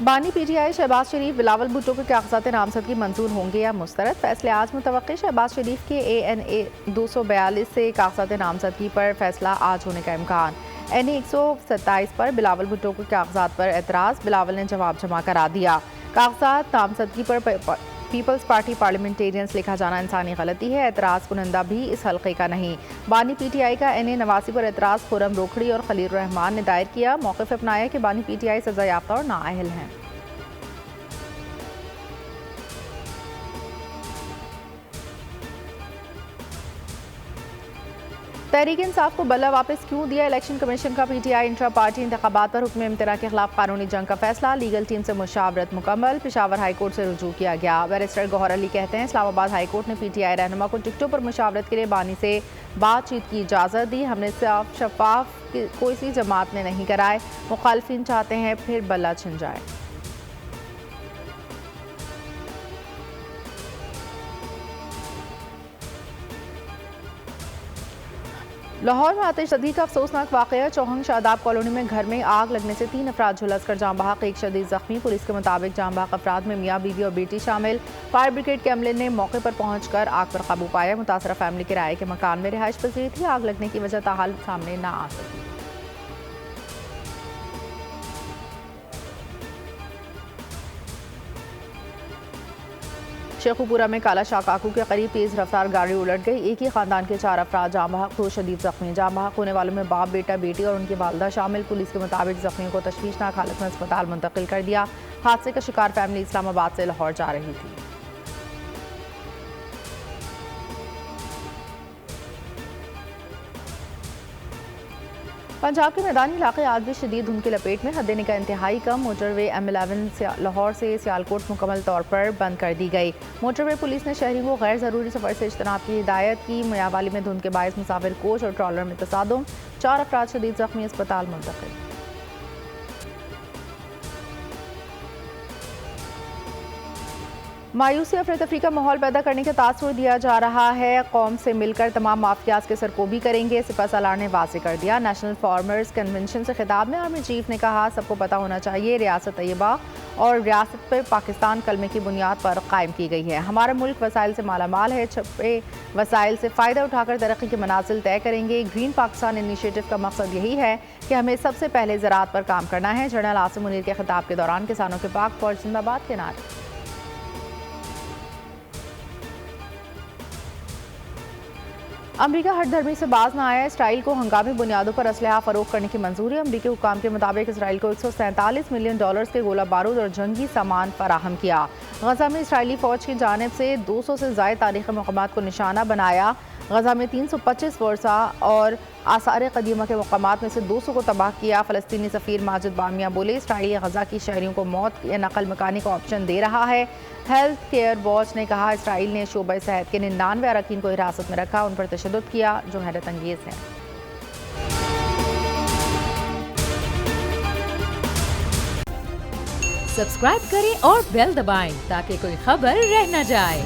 بانی P T I Shahbaz شریف بلاول بھٹو کے کاغذات نامزدگی منظور ہوں گے یا مسترد؟ فیصلے آج متوقع۔ شہباز شریف کے ANA 242 سے کاغذات نامزدگی پر فیصلہ آج ہونے کا امکان۔ NA 127 پر بلاول بھٹو کے کاغذات پر اعتراض، بلاول نے جواب جمع کرا دیا۔ کاغذات نامزدگی پر پیپلز پارٹی پارلیمنٹیرینز لکھا جانا انسانی غلطی ہے، اعتراض کنندہ بھی اس حلقے کا نہیں۔ بانی پی ٹی آئی کا NA 89 پر اعتراض خرم روکھڑی اور خلیل الرحمان نے دائر کیا، موقف اپنایا کہ بانی پی ٹی آئی سزا یافتہ اور نااہل ہیں۔ تحریک انصاف کو بلہ واپس کیوں دیا؟ الیکشن کمیشن کا PTI انٹرا پارٹی انتخابات پر حکم امتناع کے خلاف قانونی جنگ کا فیصلہ، لیگل ٹیم سے مشاورت مکمل، پشاور ہائی کورٹ سے رجوع کیا گیا۔ بیرسٹر گوہر علی کہتے ہیں اسلام آباد ہائی کورٹ نے PTI رہنما کو ٹکٹوں پر مشاورت کے لیے بانی سے بات چیت کی اجازت دی، ہم نے شفاف کوئی سی جماعت نے نہیں کرائے، مخالفین چاہتے ہیں پھر بلہ چھن جائے۔ لاہور میں آتش زدگی کا افسوسناک واقعہ، چوہنگ شاداب کالونی میں گھر میں آگ لگنے سے 3 افراد جھلس کر جاں بحق، ایک شدید زخمی۔ پولیس کے مطابق جاں بحق افراد میں میاں بیوی اور بیٹی شامل۔ فائر بریگیڈ کے عملے نے موقع پر پہنچ کر آگ پر قابو پایا۔ متاثرہ فیملی کرائے کے مکان میں رہائش پذیر تھی، آگ لگنے کی وجہ تاحال سامنے نہ آ سکی۔ شیخوپورہ میں کالا شاہ کاکو کے قریب تیز رفتار گاڑی الٹ گئی، ایک ہی خاندان کے 4 افراد جاں بحق، 2 شدید زخمی۔ جاں بحق ہونے والوں میں باپ، بیٹا، بیٹی اور ان کی والدہ شامل۔ پولیس کے مطابق زخمیوں کو تشویشناک حالت میں اسپتال منتقل کر دیا۔ حادثے کا شکار فیملی اسلام آباد سے لاہور جا رہی تھی۔ پنجاب کے میدانی علاقے آج بھی شدید دھند کی لپیٹ میں، حد نکاح انتہائی کم۔ موٹر وے M11 لاہور سے سیالکوٹ مکمل طور پر بند کر دی گئی۔ موٹر وے پولیس نے شہریوں کو غیر ضروری سفر سے اجتناب کی ہدایت کی۔ میاوالی میں دھند کے باعث مسافر کوچ اور ٹرالر میں تصادم، 4 افراد شدید زخمی، اسپتال منتقل۔ مایوسی افراتفری کا ماحول پیدا کرنے کا تاثر دیا جا رہا ہے، قوم سے مل کر تمام مافیاز کے سرکوبی کریں گے، سپہ سالار نے واضح کر دیا۔ نیشنل فارمرز کنونشن سے خطاب میں آرمی چیف نے کہا سب کو پتہ ہونا چاہیے ریاست طیبہ اور ریاست پر پاکستان کلمے کی بنیاد پر قائم کی گئی ہے، ہمارا ملک وسائل سے مالا مال ہے، چھپے وسائل سے فائدہ اٹھا کر ترقی کے منازل طے کریں گے۔ گرین پاکستان انیشیٹو کا مقصد یہی ہے کہ ہمیں سب سے پہلے زراعت پر کام کرنا ہے۔ جنرل عاصم منیر کے خطاب کے دوران کسانوں کے پاک فوج زندہ باد کے نعرے۔ امریکہ ہٹ دھرمی سے باز نہ آیا، اسرائیل کو ہنگامی بنیادوں پر اسلحہ فروخت کرنے کی منظوری۔ امریکی حکام کے مطابق اسرائیل کو $147 ملین کے گولہ بارود اور جنگی سامان فراہم کیا۔ غزہ میں اسرائیلی فوج کی جانب سے 200 سے زائد تاریخی مقامات کو نشانہ بنایا۔ غزہ میں 325 ورثہ اور آثار قدیمہ کے مقامات میں سے 200 کو تباہ کیا۔ فلسطینی سفیر ماجد بامیہ بولے اسرائیل غزہ کی شہریوں کو موت یا نقل مکانی کا آپشن دے رہا ہے۔ ہیلتھ کیئر واچ نے کہا اسرائیل نے شعبہ صحت کے 99 اراکین کو حراست میں رکھا، ان پر تشدد کیا جو حیرت انگیز ہے۔ سبسکرائب کریں اور بیل دبائیں تاکہ کوئی خبر رہ نہ جائے۔